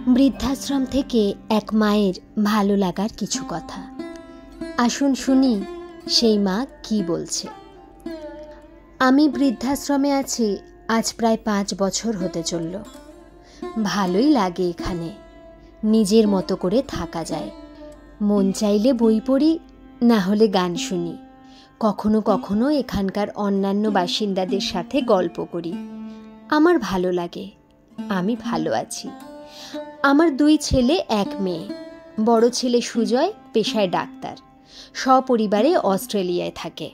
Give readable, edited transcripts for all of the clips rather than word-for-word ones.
বৃদ্ধাশ্রম থেকে এক মায়ের ভালো লাগার কিছু কথা। আসুন শুনি সেই মা কি বলছে। আমি বৃদ্ধাশ্রমে আছি আজ প্রায় 5 বছর হতে চলল। ভালোই লাগে এখানে, নিজের মতো করে থাকা যায়। মন চাইলে বই পড়ি, না হলে গান শুনি। কখনো কখনো এখানকার অন্যান্য বাসিন্দাদের সাথে গল্প করি। আমার ভালো লাগে, আমি ভালো আছি। আমার 2 ছেলে 1 মেয়ে। বড় ছেলে সুজয় পেশায় ডাক্তার, সপরিবারে অস্ট্রেলিয়ায় থাকে।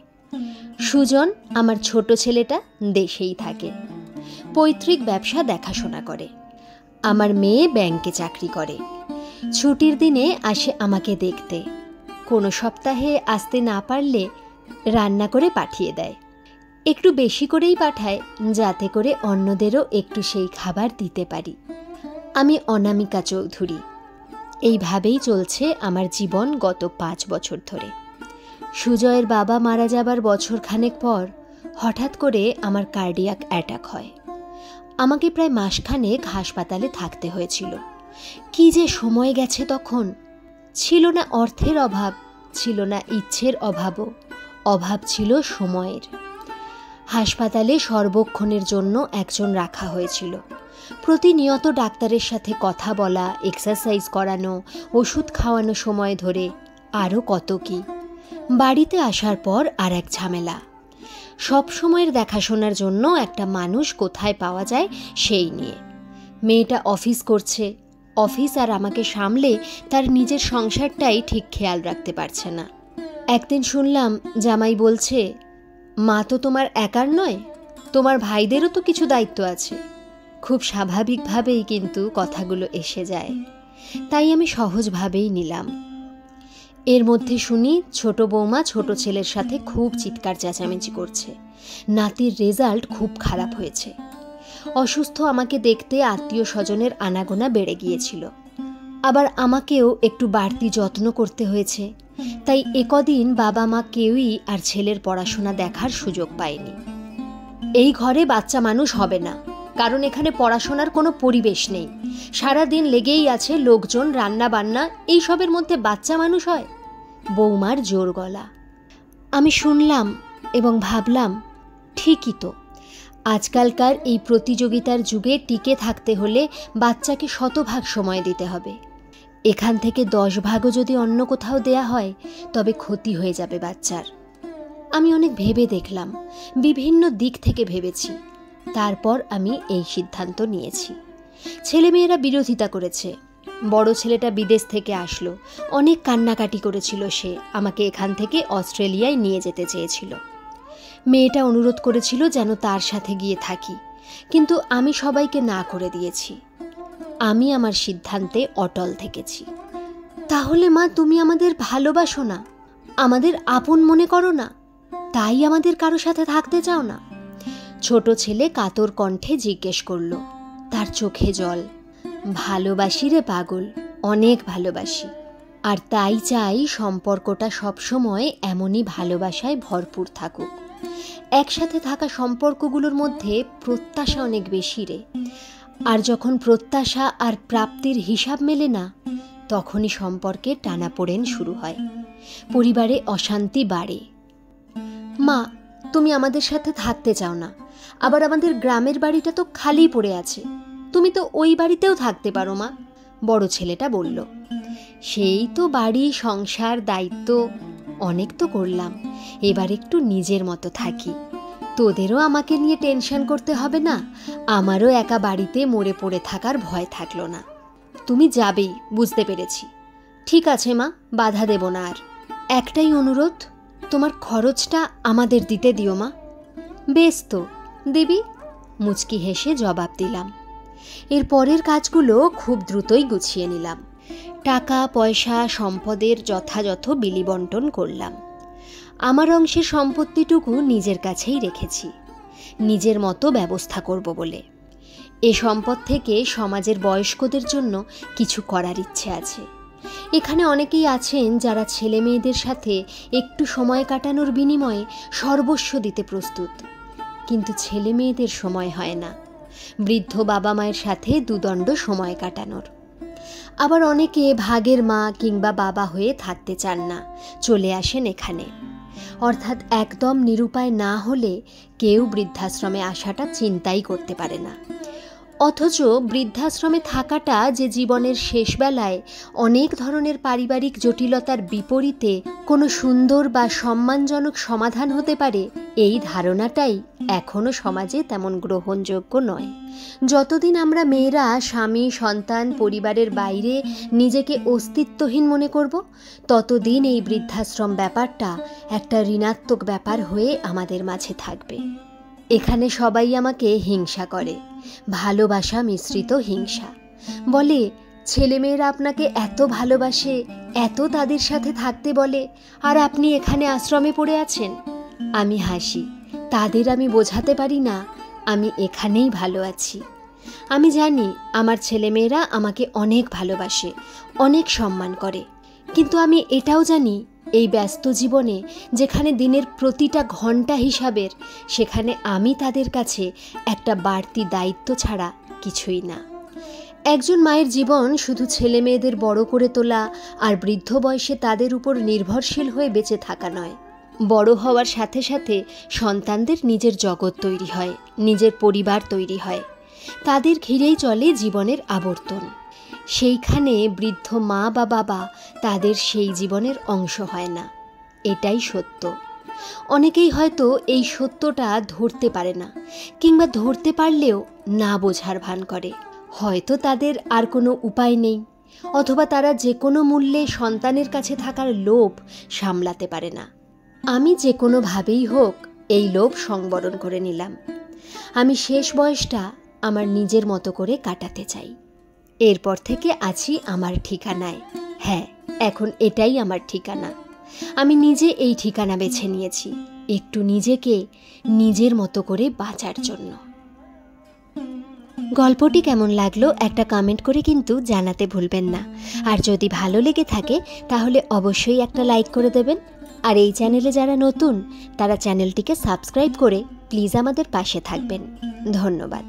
সুজন আমার ছোট ছেলেটা দেশেই থাকে, পৈতৃক ব্যবসা দেখাশোনা করে। আমার মেয়ে ব্যাংকে চাকরি করে। ছুটির দিনে আসে আমাকে দেখতে। কোনো সপ্তাহে আসতে না পারলে রান্না করে পাঠিয়ে দেয়। একটু বেশি করেই পাঠায়, যাতে করে অন্যদেরও একটু সেই খাবার দিতে পারি। আমি অনামিকা চৌধুরী। এইভাবেই চলছে আমার জীবন গত 5 বছর ধরে। সুজয়ের বাবা মারা যাবার বছরখানেক পর হঠাৎ করে আমার কার্ডিয়াক অ্যাটাক হয়। আমাকে প্রায় মাসখানেক হাসপাতালে থাকতে হয়েছিল। কি যে সময় গেছে তখন! ছিল না অর্থের অভাব, ছিল না ইচ্ছের অভাবও, অভাব ছিল সময়ের। হাসপাতালে সর্বক্ষণের জন্য একজন রাখা হয়েছিল। প্রতিনিয়ত ডাক্তারের সাথে কথা বলা, এক্সারসাইজ করানো, ওষুধ খাওয়ানো সময় ধরে, আরও কত কি। বাড়িতে আসার পর আর এক ঝামেলা। সব সময়ের দেখাশোনার জন্য একটা মানুষ কোথায় পাওয়া যায় সেই নিয়ে। মেয়েটা অফিস করছে, অফিস আর আমাকে সামলে তার নিজের সংসারটাই ঠিক খেয়াল রাখতে পারছে না। একদিন শুনলাম জামাই বলছে, মা তো তোমার একার নয়, তোমার ভাইদেরও তো কিছু দায়িত্ব আছে। খুব স্বাভাবিকভাবেই কিন্তু কথাগুলো এসে যায়, তাই আমি সহজভাবেই নিলাম। এর মধ্যে শুনি ছোট বৌমা ছোট ছেলের সাথে খুব চিৎকার চেঁচামেচি করছে। নাতির রেজাল্ট খুব খারাপ হয়েছে। অসুস্থ আমাকে দেখতে আত্মীয় স্বজনের আনাগোনা বেড়ে গিয়েছিল। আবার আমাকেও একটু বাড়তি যত্ন করতে হয়েছে। তাই একদিন বাবা মা কেউই আর ছেলের পড়াশোনা দেখার সুযোগ পায়নি। এই ঘরে বাচ্চা মানুষ হবে না, কারণ এখানে পড়াশোনার কোনো পরিবেশ নেই। সারাদিন লেগেই আছে লোকজন, রান্না বান্না, এইসবের মধ্যে বাচ্চা মানুষ হয়? বৌমার জোর গলা। আমি শুনলাম এবং ভাবলাম, ঠিকই তো। আজকালকার এই প্রতিযোগিতার যুগে টিকে থাকতে হলে বাচ্চাকে 100% সময় দিতে হবে। এখান থেকে 10 ভাগও যদি অন্য কোথাও দেয়া হয় তবে ক্ষতি হয়ে যাবে বাচ্চার। আমি অনেক ভেবে দেখলাম, বিভিন্ন দিক থেকে ভেবেছি। তারপর আমি এই সিদ্ধান্ত নিয়েছি। ছেলেমেয়েরা বিরোধিতা করেছে। বড় ছেলেটা বিদেশ থেকে আসলো, অনেক কান্নাকাটি করেছিল সে। আমাকে এখান থেকে অস্ট্রেলিয়ায় নিয়ে যেতে চেয়েছিল। মেয়েটা অনুরোধ করেছিল যেন তার সাথে গিয়ে থাকি, কিন্তু আমি সবাইকে না করে দিয়েছি। আমি আমার সিদ্ধান্তে অটল থেকেছি। তাহলে মা, তুমি আমাদের ভালোবাসো না, আমাদের আপন মনে করো না, তাই আমাদের কারো সাথে থাকতে চাও না? ছোট ছেলে কাতর কণ্ঠে জিজ্ঞেস করল, তার চোখে জল। ভালোবাসি রে পাগল, অনেক ভালোবাসি। আর তাই চাই সম্পর্কটা সবসময় এমনই ভালোবাসায় ভরপুর থাকুক। একসাথে থাকা সম্পর্কগুলোর মধ্যে প্রত্যাশা অনেক বেশি রে। আর যখন প্রত্যাশা আর প্রাপ্তির হিসাব মেলে না, তখনই সম্পর্কে টানাপোড়েন শুরু হয়, পরিবারে অশান্তি বাড়ে। মা, তুমি আমাদের সাথে থাকতে চাও না, আবার আমাদের গ্রামের বাড়িটা তো খালি পড়ে আছে, তুমি তো ওই বাড়িতেও থাকতে পারো মা, বড় ছেলেটা বলল। সেই তো বাড়ি, সংসার, দায়িত্ব অনেক তো করলাম, এবার একটু নিজের মতো থাকি। তোদেরও আমাকে নিয়ে টেনশন করতে হবে না, আমারও একা বাড়িতে মরে পড়ে থাকার ভয় থাকলো না। তুমি যাবেই, বুঝতে পেরেছি। ঠিক আছে মা, বাধা দেব না আর। একটাই অনুরোধ, তোমার খরচটা আমাদের দিতে দিও মা। বেশ তো, দেবী, মুচকি হেসে জবাব দিলাম। এর পরের কাজগুলো খুব দ্রুতই গুছিয়ে নিলাম। টাকা পয়সা সম্পদের যথাযথ বিলি বন্টন করলাম। আমার অংশের সম্পত্তিটুকু নিজের কাছেই রেখেছি, নিজের মতো ব্যবস্থা করব বলে। এ সম্পদ থেকে সমাজের বয়স্কদের জন্য কিছু করার ইচ্ছে আছে। এখানে অনেকেই আছেন যারা ছেলে মেয়েদের সাথে একটু সময় কাটানোর বিনিময়ে সর্বস্ব দিতে প্রস্তুত, কিন্তু ছেলে মেয়েদের সময় হয় না বৃদ্ধ বাবা মায়ের সাথে দুদণ্ড সময় কাটানোর। আবার অনেকে ভাগের মা কিংবা বাবা হয়ে থাকতে চান না, চলে আসেন এখানে। অর্থাৎ একদম নিরুপায় না হলে কেউ বৃদ্ধাশ্রমে আসাটা চিন্তাই করতে পারে না। অথচ বৃদ্ধাশ্রমে থাকাটা যে জীবনের শেষ বেলায় অনেক ধরনের পারিবারিক জটিলতার বিপরীতে কোনো সুন্দর বা সম্মানজনক সমাধান হতে পারে, এই ধারণাটাই এখনও সমাজে তেমন গ্রহণযোগ্য নয়। যতদিন আমরা মেয়েরা স্বামী, সন্তান, পরিবারের বাইরে নিজেকে অস্তিত্বহীন মনে করব, ততদিন এই বৃদ্ধাশ্রম ব্যাপারটা একটা ঋণাত্মক ব্যাপার হয়ে আমাদের মাঝে থাকবে। এখানে সবাই আমাকে হিংসা করে, ভালোবাসা মিশ্রিত হিংসা। বলে, ছেলেমেয়েরা আপনাকে এত ভালোবাসে, এত তাদের সাথে থাকতে বলে, আর আপনি এখানে আশ্রমে পড়ে আছেন। আমি হাসি, তাদের আমি বোঝাতে পারি না আমি এখানেই ভালো আছি। আমি জানি আমার ছেলেমেয়েরা আমাকে অনেক ভালোবাসে, অনেক সম্মান করে, কিন্তু আমি এটাও জানি এই ব্যস্ত জীবনে যেখানে দিনের প্রতিটা ঘন্টা হিসাবের, সেখানে আমি তাদের কাছে একটা বাড়তি দায়িত্ব ছাড়া কিছুই না। একজন মায়ের জীবন শুধু ছেলে মেয়েদের বড় করে তোলা আর বৃদ্ধ বয়সে তাদের উপর নির্ভরশীল হয়ে বেঁচে থাকা নয়। বড় হওয়ার সাথে সাথে সন্তানদের নিজের জগৎ তৈরি হয়, নিজের পরিবার তৈরি হয়, তাদের ঘিরেই চলে জীবনের আবর্তন। সেইখানে বৃদ্ধ মা বা বাবা তাদের সেই জীবনের অংশ হয় না, এটাই সত্য। অনেকেই হয়তো এই সত্যটা ধরতে পারে না, কিংবা ধরতে পারলেও না বোঝার ভান করে। হয়তো তাদের আর কোনো উপায় নেই, অথবা তারা যে কোনো মূল্যে সন্তানের কাছে থাকার লোভ সামলাতে পারে না। আমি যে কোনোভাবেই হোক এই লোভ সংবরণ করে নিলাম। আমি শেষ বয়সটা আমার নিজের মতো করে কাটাতে চাই। এরপর থেকে আছি আমার ঠিকানায়। হ্যাঁ, এখন এটাই আমার ঠিকানা। আমি নিজে এই ঠিকানা বেছে নিয়েছি, একটু নিজেকে নিজের মতো করে বাঁচার জন্য। গল্পটি কেমন লাগলো একটা কমেন্ট করে কিন্তু জানাতে ভুলবেন না। আর যদি ভালো লেগে থাকে তাহলে অবশ্যই একটা লাইক করে দেবেন। আর এই চ্যানেলে যারা নতুন তারা চ্যানেলটিকে সাবস্ক্রাইব করে প্লিজ আমাদের পাশে থাকবেন। ধন্যবাদ।